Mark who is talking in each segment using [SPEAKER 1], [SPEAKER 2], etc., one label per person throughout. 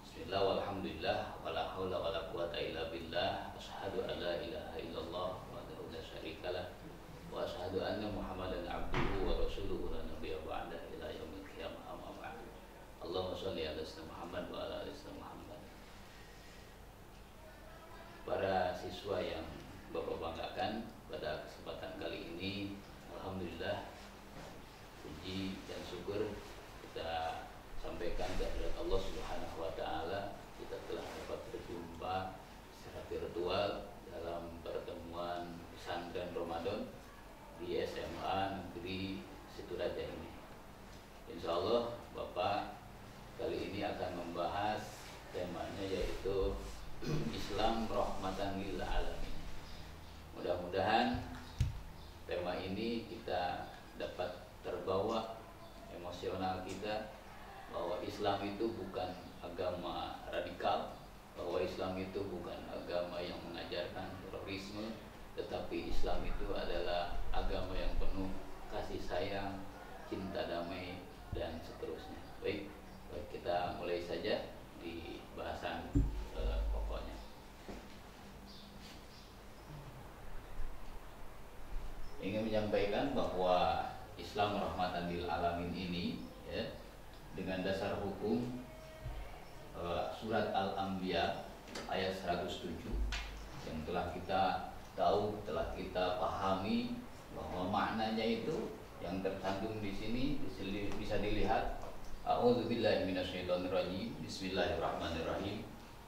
[SPEAKER 1] Bismillah walhamdulillah wala haula wala quwata illa billah. Asyhadu an la ilaha illallah wahdahu la syarikalah wa asyhadu anna Muhammadan abduhu wa rasuluhu la nabiyya ba'da ila yaumil qiyamah amma ba'd. Allahumma shalli ala sayyidina Muhammad wa ala ali sayyidina Muhammad. Para siswa yang Bapak banggakan, pada kesempatan kali ini alhamdulillah puji dan syukur kita sampaikan kehadirat Allah Subhanahu wa taala, kita telah dapat berjumpa secara virtual dalam pertemuan pesantren Ramadan di SMA Negeri Situraja ini. Insya Allah Bapak kali ini akan membahas temanya yaitu Islam rahmatan lil alamin. Mudah-mudahan tema ini kita dapat terbawa emosional kita bahwa Islam itu bukan agama radikal, bahwa Islam itu bukan agama yang mengajarkan terorisme, tetapi Islam itu adalah agama yang penuh kasih sayang, cinta damai, dan seterusnya. Baik, kita mulai saja di bahasan pokoknya. Ingin menyampaikan bahwa Islam rahmatan lil alamin ini ya, dengan dasar hukum surat Al-Anbiya ayat 107 yang telah kita tahu, telah kita pahami bahwa maknanya itu yang tercantum di sini bisa dilihat. A'udzubillahi minasyaitonirrajim. Bismillahirrahmanirrahim.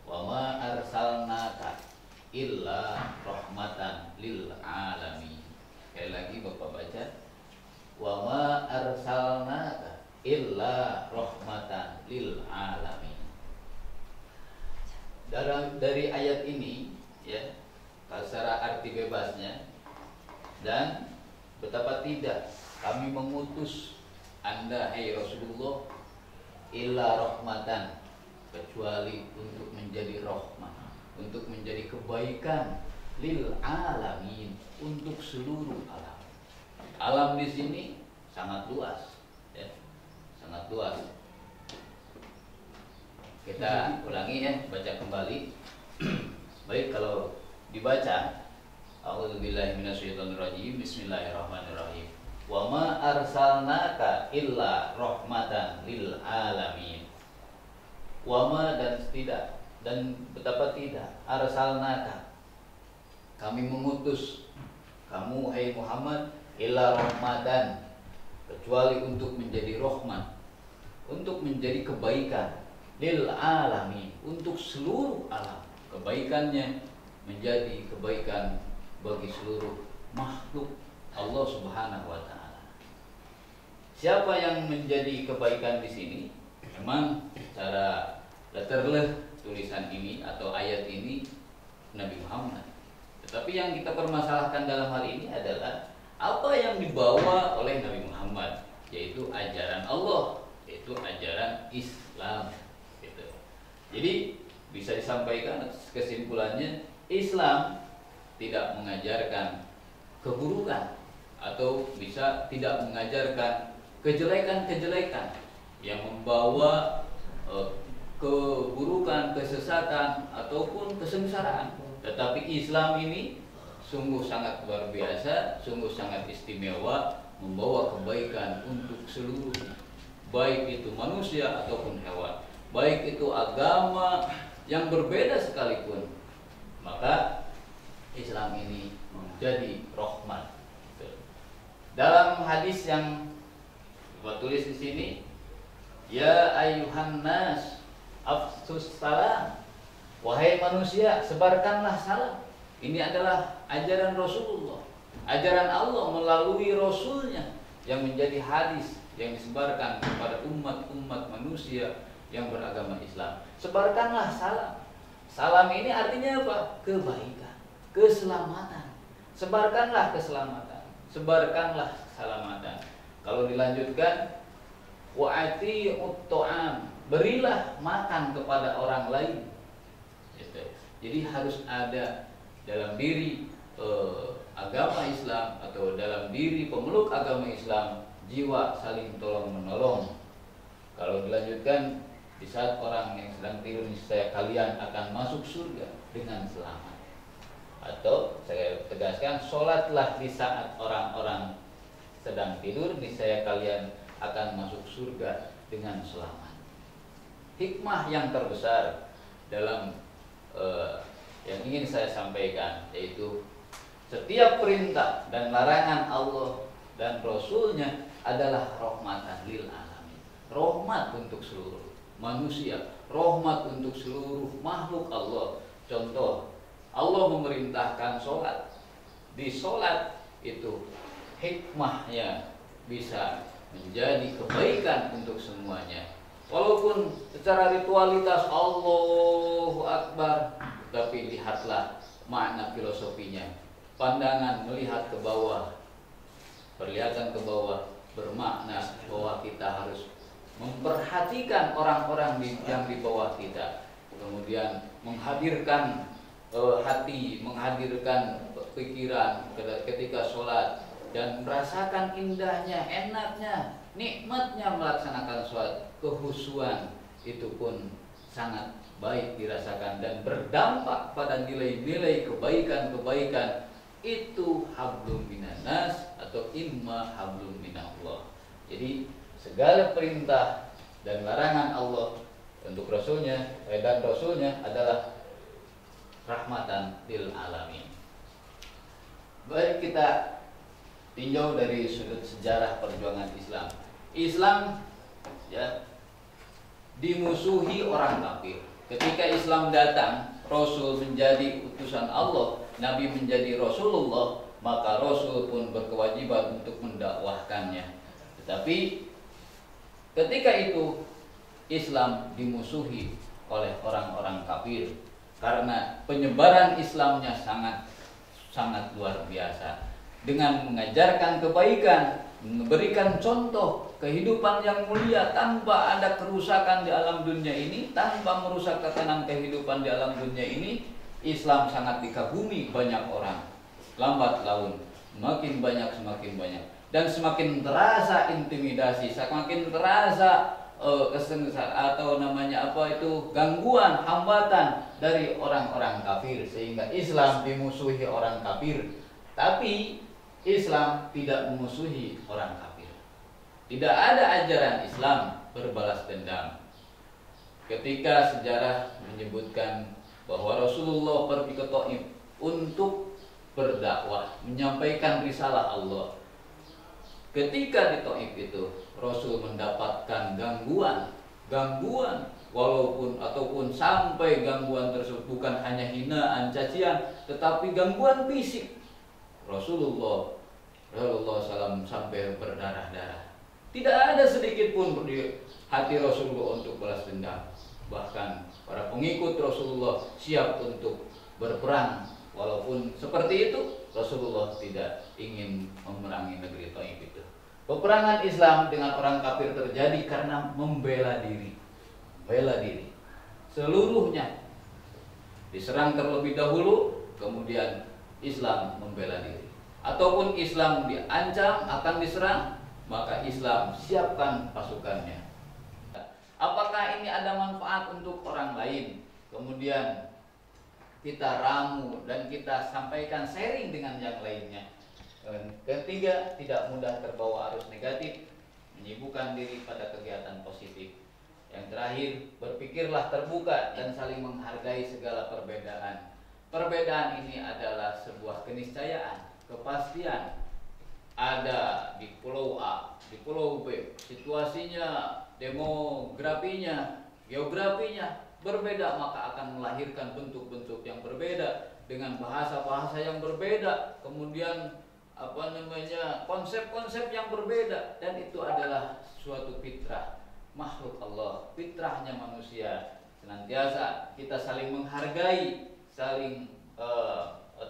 [SPEAKER 1] Wa ma arsalnaka illa rahmatan lil alamin. Sekali lagi Bapak baca. Wa ma arsalnaka illa rahmatan lil alamin. Dari ayat ini ya, secara arti bebasnya, dan betapa tidak kami mengutus Anda hai Rasulullah illa rahmatan, kecuali untuk menjadi rahmat, untuk menjadi kebaikan lil alamin, untuk seluruh alam. Alam di sini sangat luas ya, sangat luas. Kita ulangi ya, baca kembali. Baik, kalau dibaca, a'udzubillahi minasyaitonirrajim. Bismillahirrahmanirrahim. Wa ma arsalnaka illa rahmatan lil alamin. Wa ma, dan tidak, dan betapa tidak, arsalnaka, kami mengutus kamu hai Muhammad illa rahmatan, kecuali untuk menjadi rahmat, untuk menjadi kebaikan lil alamin, untuk seluruh alam. Kebaikannya menjadi kebaikan bagi seluruh makhluk Allah Subhanahu wa taala. Siapa yang menjadi kebaikan di sini? Memang secara letterleh tulisan ini atau ayat ini Nabi Muhammad. Tetapi yang kita permasalahkan dalam hal ini adalah apa yang dibawa oleh Nabi Muhammad, yaitu ajaran Allah, yaitu ajaran Islam gitu. Jadi bisa disampaikan kesimpulannya, Islam tidak mengajarkan keburukan atau bisa tidak mengajarkan kejelekan-kejelekan yang membawa keburukan, kesesatan ataupun kesengsaraan. Tetapi Islam ini sungguh sangat luar biasa, sungguh sangat istimewa, membawa kebaikan untuk seluruhnya, baik itu manusia ataupun hewan, baik itu agama yang berbeda sekalipun. Maka Islam ini menjadi rahmat. Dalam hadis yang gua tulis di sini, ya ayyuhan nas afsus salam, wahai manusia sebarkanlah salam. Ini adalah ajaran Rasulullah, ajaran Allah melalui Rasulnya yang menjadi hadis yang disebarkan kepada umat-umat manusia yang beragama Islam. Sebarkanlah salam. Salam ini artinya apa? Kebaikan, keselamatan. Sebarkanlah keselamatan, sebarkanlah keselamatan. Kalau dilanjutkan, wa'ati'ut ta'am, berilah makan kepada orang lain. Jadi harus ada dalam diri agama Islam atau dalam diri pemeluk agama Islam jiwa saling tolong menolong. Kalau dilanjutkan, di saat orang yang sedang tidur niscaya kalian akan masuk surga dengan selamat. Atau saya tegaskan, sholatlah di saat orang-orang sedang tidur niscaya kalian akan masuk surga dengan selamat. Hikmah yang terbesar dalam yang ingin saya sampaikan yaitu setiap perintah dan larangan Allah dan Rasulnya adalah rahmatan lil alamin, rahmat untuk seluruh manusia, rahmat untuk seluruh makhluk Allah. Contoh, Allah memerintahkan sholat. Di sholat itu hikmahnya bisa menjadi kebaikan untuk semuanya. Walaupun secara ritualitas Allahu Akbar, tapi lihatlah makna filosofinya. Pandangan melihat ke bawah, perlihatan ke bawah bermakna bahwa kita harus memperhatikan orang-orang yang di bawah kita. Kemudian menghadirkan hati, menghadirkan pikiran ketika sholat, dan merasakan indahnya, enaknya, nikmatnya melaksanakan sholat. Kehusuan itu pun sangat baik dirasakan dan berdampak pada nilai-nilai kebaikan-kebaikan. Itu hablum minannas atau imma hablum minallah. Jadi segala perintah dan larangan Allah untuk Rasulnya dan Rasulnya adalah rahmatan lil alamin. Baik, kita tinjau dari sudut sejarah perjuangan Islam. Islam ya dimusuhi orang kafir. Ketika Islam datang, Rasul menjadi utusan Allah, Nabi menjadi Rasulullah, maka Rasul pun berkewajiban untuk mendakwahkannya. Tetapi ketika itu Islam dimusuhi oleh orang-orang kafir karena penyebaran Islamnya sangat luar biasa. Dengan mengajarkan kebaikan, memberikan contoh kehidupan yang mulia tanpa ada kerusakan di alam dunia ini, tanpa merusak tatanan kehidupan di alam dunia ini, Islam sangat dikagumi banyak orang. Lambat laun, semakin banyak, dan semakin terasa intimidasi, semakin terasa kesengsaraan atau gangguan, hambatan dari orang-orang kafir, sehingga Islam dimusuhi orang kafir. Tapi Islam tidak memusuhi orang kafir. Tidak ada ajaran Islam berbalas dendam. Ketika sejarah menyebutkan bahwa Rasulullah pergi ke Taif untuk berdakwah, menyampaikan risalah Allah. Ketika di Taif itu Rasul mendapatkan gangguan, walaupun sampai gangguan tersebut bukan hanya hinaan, cacian, tetapi gangguan fisik. Rasulullah SAW sampai berdarah-darah. Tidak ada sedikit pun di hati Rasulullah untuk balas dendam. Bahkan para pengikut Rasulullah siap untuk berperang. Walaupun seperti itu, Rasulullah tidak ingin memerangi negeri Taif itu. Peperangan Islam dengan orang kafir terjadi karena membela diri. Seluruhnya diserang terlebih dahulu, kemudian Islam membela diri. Ataupun Islam diancam akan diserang, maka Islam siapkan pasukannya. Apakah ini ada manfaat untuk orang lain? Kemudian kita ramu dan kita sampaikan, sharing dengan yang lainnya. Ketiga, tidak mudah terbawa arus negatif, menyibukkan diri pada kegiatan positif. Yang terakhir, berpikirlah terbuka dan saling menghargai segala perbedaan. Perbedaan ini adalah sebuah keniscayaan, kepastian. Ada di pulau A, di pulau B, situasinya, demografinya, geografinya berbeda, maka akan melahirkan bentuk-bentuk yang berbeda dengan bahasa-bahasa yang berbeda, kemudian konsep-konsep yang berbeda, dan itu adalah suatu fitrah makhluk Allah, fitrahnya manusia. Senantiasa kita saling menghargai, saling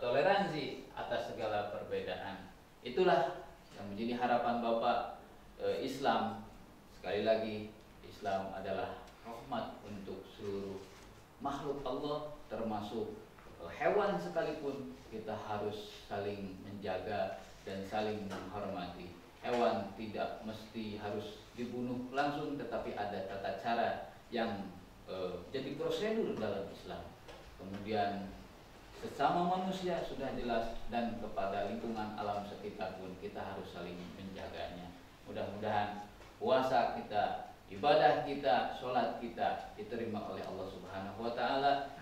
[SPEAKER 1] toleransi atas segala perbedaan. Itulah yang menjadi harapan Bapak. Islam, sekali lagi, Islam adalah rahmat untuk seluruh makhluk Allah, termasuk hewan sekalipun. Kita harus saling menjaga dan saling menghormati. Hewan tidak tidak mesti harus dibunuh langsung, tetapi ada tata cara yang jadi prosedur dalam Islam. Kemudian sesama manusia sudah jelas, dan kepada lingkungan alam sekitar pun kita harus saling menjaganya. Mudah-mudahan puasa kita, ibadah kita, sholat kita diterima oleh Allah Subhanahu wa Ta'ala,